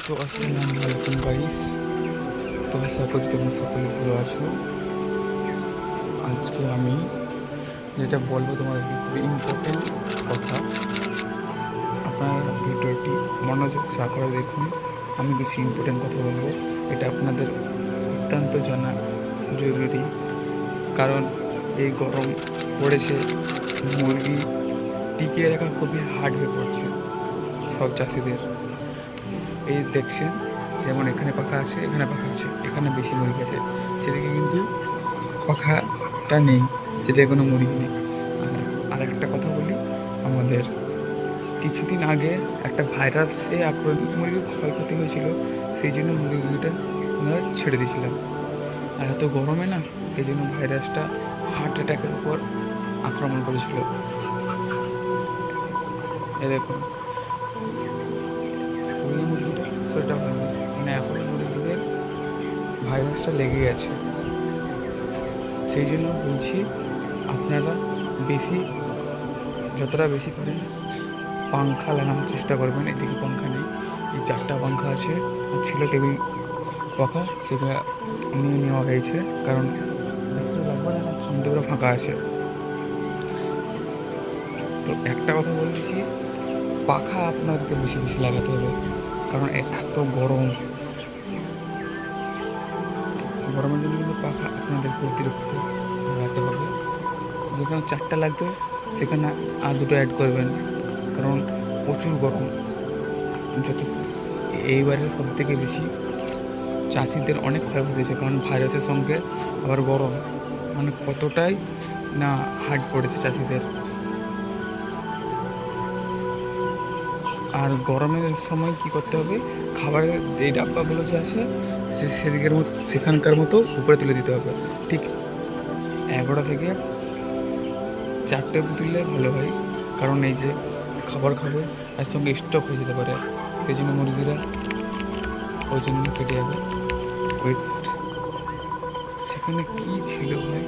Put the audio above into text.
তো আসসালামু আলাইকুম গাইস। তো আশা করি তোমরা সকলে ভালো আছো। আজকে আমি যেটা বলবো তোমাদেরকে খুবই ইম্পর্টেন্ট কথা, আপনারা ভিডিওটি মনোযোগ সহকারে দেখুন। আমি কিছু ইম্পর্টেন্ট কথা বলবো, এটা আপনাদের অত্যন্ত জানা জরুরি। কারণ এই গরম পড়েছে, মুরগি টিকিয়ে রাখা খুবই হার্ড হয়ে পড়ছে সব চাষিদের। এই দেখছেন, যেমন এখানে পাখা আছে, এখানে পাখা আছে, এখানে বেশি মুরগি আছে, সেদিকে কিন্তু পাখাটা নেই, সেদিকে কোনো মুরগি নেই। আর একটা কথা বলি, আমাদের কিছুদিন আগে একটা ভাইরাসে আক্রান্ত মুরগির ক্ষয়ক্ষতি হয়েছিল, সেই জন্য মুরগিটা আমরা ছেড়ে দিয়েছিলাম। আর এত গরমে না, এই জন্য ভাইরাসটা হার্ট অ্যাটাকের উপর আক্রমণ করেছিল। এ দেখুন, ওই মুরগিটা সেটা হয়নি, মানে এখন মুরগিদের ভাইরাসটা লেগে গেছে। সেই জন্য বলছি, আপনারা যতটা বেশি পারেন পাংখা লাগানোর চেষ্টা করবেন। এদিকে পাংখা নেই, এই 4টা পাংখা আছে, আর ছিল টেবিল পাখা, সেটা নিয়ে নেওয়া হয়েছে, কারণ বেশি লাগবে না, সামনে পুরো ফাঁকা আছে। তো একটা কথা বলছি, পাখা আপনাদেরকে বেশি বেশি লাগাতে হবে, কারণ এত গরমের জন্য কিন্তু পাখা আপনাদেরকে অতিরিক্ত লাগাতে হবে। যেখানে 4টা লাগবে সেখানে আর 2টো অ্যাড করবেন, কারণ প্রচুর গরম। যত এইবারের সব থেকে বেশি চাষিদের অনেক ক্ষয়ক্ষতি হয়েছে, কারণ ভাইরাসের সঙ্গে আবার গরম, মানে কতটাই না হার্ড পড়েছে চাষিদের। আর গরমের সময় কি করতে হবে, খাবারের এই ডাব্বাগুলো যে আছে সেখানকার মতো উপরে তুলে দিতে হবে। ঠিক 11টা থেকে 4টে তুললে ভালো হয়, কারণ এই যে খাবার খাবে তার সঙ্গে স্টক হয়ে যেতে পারে, সেই জন্য মুরগিরা ওই জন্য কেটে যাবে। ওয়েট, সেখানে কী ছিল ভাই?